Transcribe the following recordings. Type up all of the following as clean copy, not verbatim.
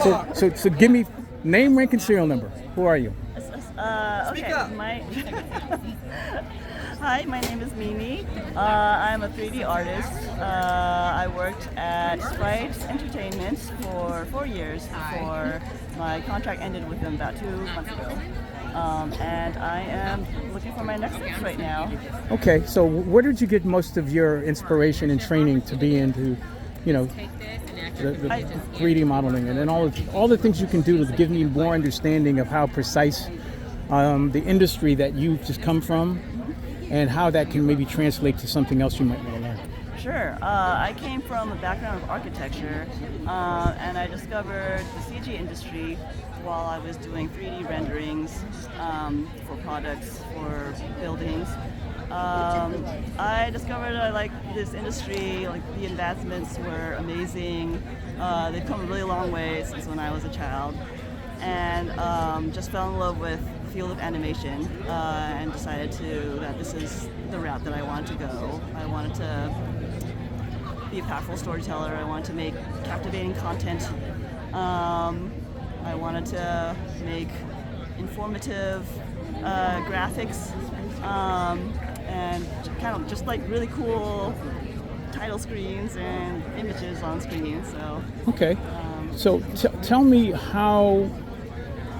So give me name, rank, and serial number. Who are you? Okay. Hi, my name is Mimi. I'm a 3D artist. I worked at Sprite Entertainment for 4 years before my contract ended with them about 2 months ago. And I am looking for my next steps right now. Okay, so where did you get most of your inspiration and training to be into, the 3D modeling and then all the things you can do to give me more understanding of how precise the industry that you've just come from and how that can maybe translate to something else you might want to learn? Sure. I came from a background of architecture, and I discovered the CG industry while I was doing 3D renderings for products, for buildings. I discovered I like this industry, like the advancements were amazing. They've come a really long way since when I was a child, and just fell in love with the field of animation and decided that this is the route that I wanted to go. I wanted to be a powerful storyteller. I wanted to make captivating content. I wanted to make informative graphics and kind of just like really cool title screens and images on screen. So okay, so tell me how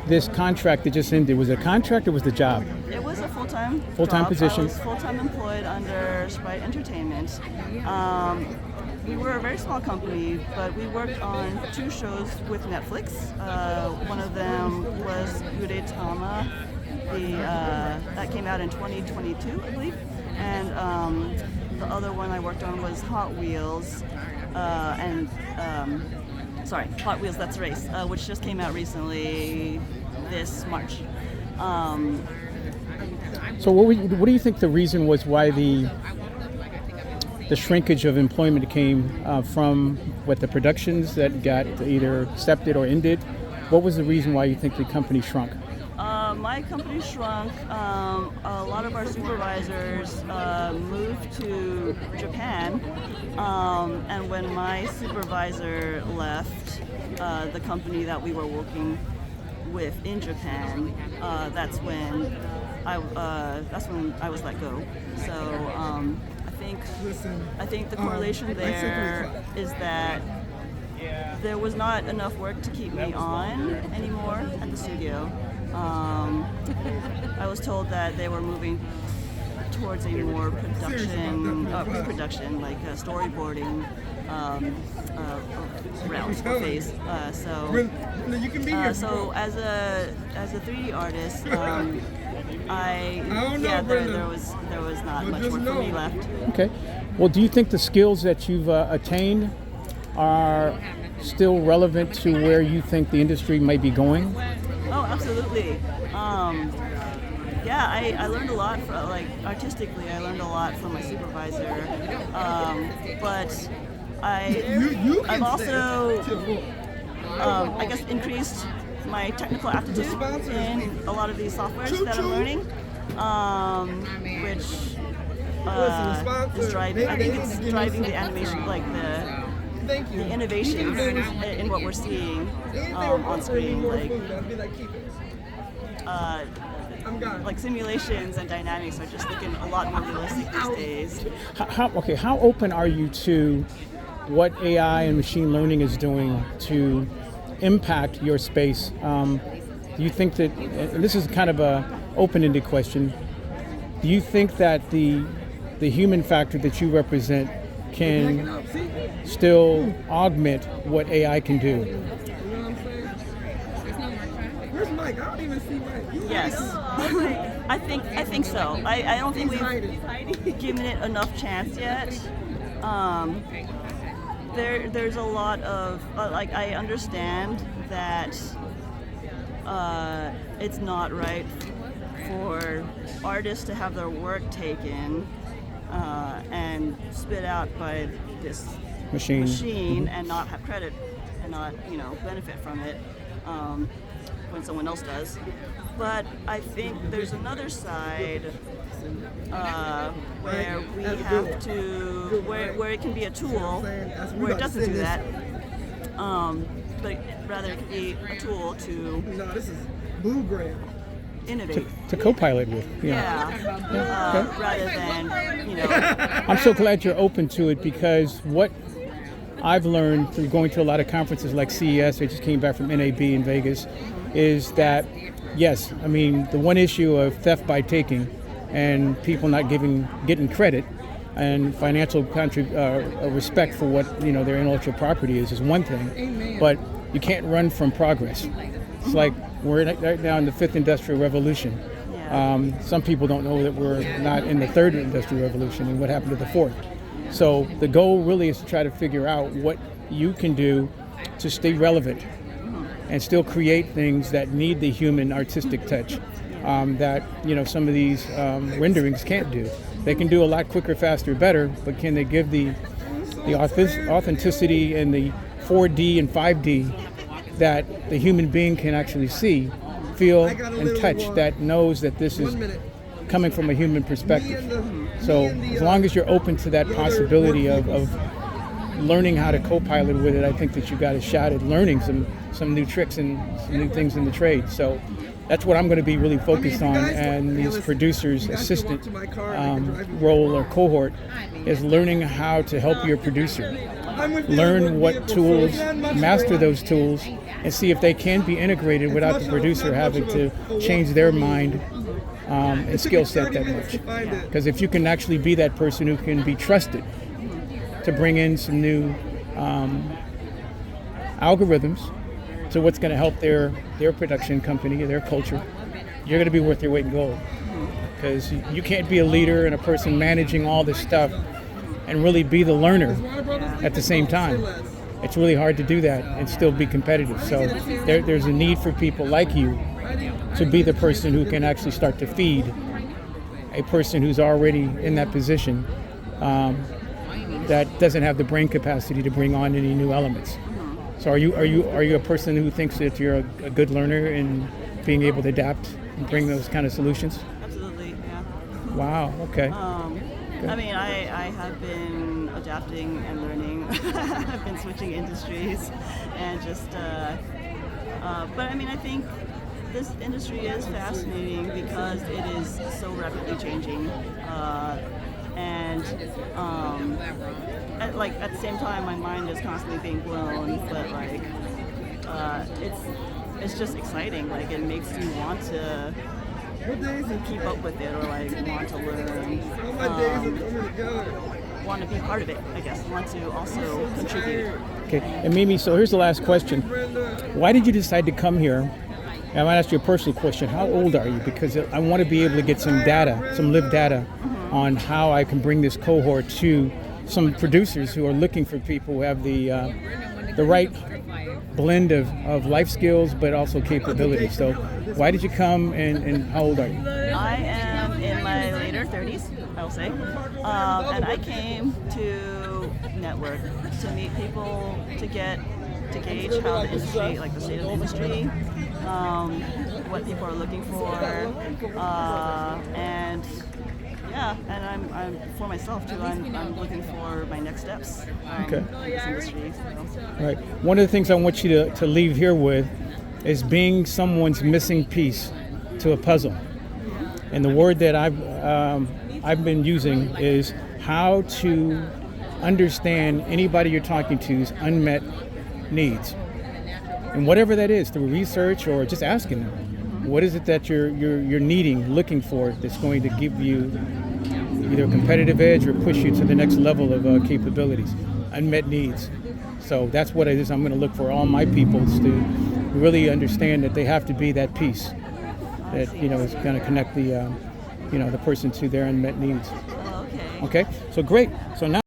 this contract that just ended, was it a contract or was the job? It was a full-time position. I was full-time employed under Sprite Entertainment. We were a very small company, but we worked on 2 shows with Netflix. One of them was Tama, that came out in 2022, I believe. And the other one I worked on was Hot Wheels, Hot Wheels Let's Race, which just came out recently this March. So what do you think the reason was why the shrinkage of employment came from the productions that got either accepted or ended? What was the reason why you think the company shrunk? My company shrunk. A lot of our supervisors moved to Japan, and when my supervisor left the company that we were working with in Japan, that's when I was let go. So I think the correlation there is that there was not enough work to keep me on anymore at the studio. I was told that they were moving towards a more pre-production, like storyboarding route or phase. So as a 3D artist, there was not much work for me left. Okay. Well, do you think the skills that you've attained are still relevant to where you think the industry might be going? Oh, absolutely. I learned a lot from, artistically, I learned a lot from my supervisor. But I've also, I guess, increased my technical aptitude in a lot of these softwares that I'm learning, which is driving. I think it's driving the animation, like the innovations in what we're seeing on screen, like simulations and dynamics are just looking a lot more realistic these days. How open are you to what AI and machine learning is doing to impact your space? Do you think that, and this is kind of a open-ended question, do you think that the human factor that you represent can still augment what AI can do? Where's Mike? I don't even see Mike. Yes, I think so. I don't think we've given it enough chance yet. There's a lot of I understand that it's not right for artists to have their work taken and spit out by this machine and not have credit and not benefit from it when someone else does. But I think there's another side where we have to where it can be a tool where it doesn't do that. but rather it could be a tool to No, this is Boo Graham. innovate. To co-pilot with. Rather than, you know, I'm so glad you're open to it, because what I've learned through going to a lot of conferences like CES, I just came back from NAB in Vegas, is that, yes, I mean, the one issue of theft by taking and people not getting credit and financial respect for what, you know, their intellectual property is one thing, but you can't run from progress. It's like we're right now in the fifth industrial revolution. Some people don't know that we're not in the third industrial revolution and what happened to the fourth. So the goal really is to try to figure out what you can do to stay relevant and still create things that need the human artistic touch that, you know, some of these renderings can't do. They can do a lot quicker, faster, better, but can they give the authenticity and the 4D and 5D that the human being can actually see, feel, and touch, that knows that this is coming from a human perspective. So as long as you're open to that possibility of learning how to co-pilot with it, I think that you got a shot at learning some new tricks and some new things in the trade. So that's what I'm going to be really focused on, and these producers' assistant role or cohort is learning how to help your producer learn what tools, master those tools, and see if they can be integrated without the producer having to change their mind and skill set that much. Because if you can actually be that person who can be trusted to bring in some new algorithms to what's going to help their production company, their culture, you're going to be worth your weight in gold. Because you can't be a leader and a person managing all this stuff and really be the learner at the same time. It's really hard to do that and still be competitive. So there's a need for people like you to be the person who can actually start to feed a person who's already in that position that doesn't have the brain capacity to bring on any new elements. So are you a person who thinks that you're a good learner in being able to adapt and bring those kind of solutions? Absolutely, yeah. Wow, okay. I mean, I have been adapting and learning. I've been switching industries and just, but I mean, I think this industry is fascinating because it is so rapidly changing. At the same time, my mind is constantly being blown, but like, it's just exciting. Like, it makes you want to keep up with it, or like want to learn, want to be part of it, I guess, want to also contribute. Okay, and Mimi, so here's the last question. Why did you decide to come here? And I might ask you a personal question. How old are you? Because I want to be able to get some data, some live data on how I can bring this cohort to some producers who are looking for people who have the right blend of life skills, but also capability. So why did you come, and how old are you? I am in my later 30s, I'll say. And I came to network, to meet people, to gauge how the industry, like the state of the industry, what people are looking for, and I'm for myself too. I'm looking for my next steps in this industry. So. Right. One of the things I want you to leave here with is being someone's missing piece to a puzzle. And the word that I've been using is how to understand anybody you're talking to's unmet needs, and whatever that is, through research or just asking them, what is it that you're needing, looking for, that's going to give you either a competitive edge or push you to the next level of capabilities, unmet needs. So that's what it is. I'm going to look for all my peoples to really understand that they have to be that piece that, you know, is going to connect the the person to their unmet needs. Okay. Okay. So great. So now.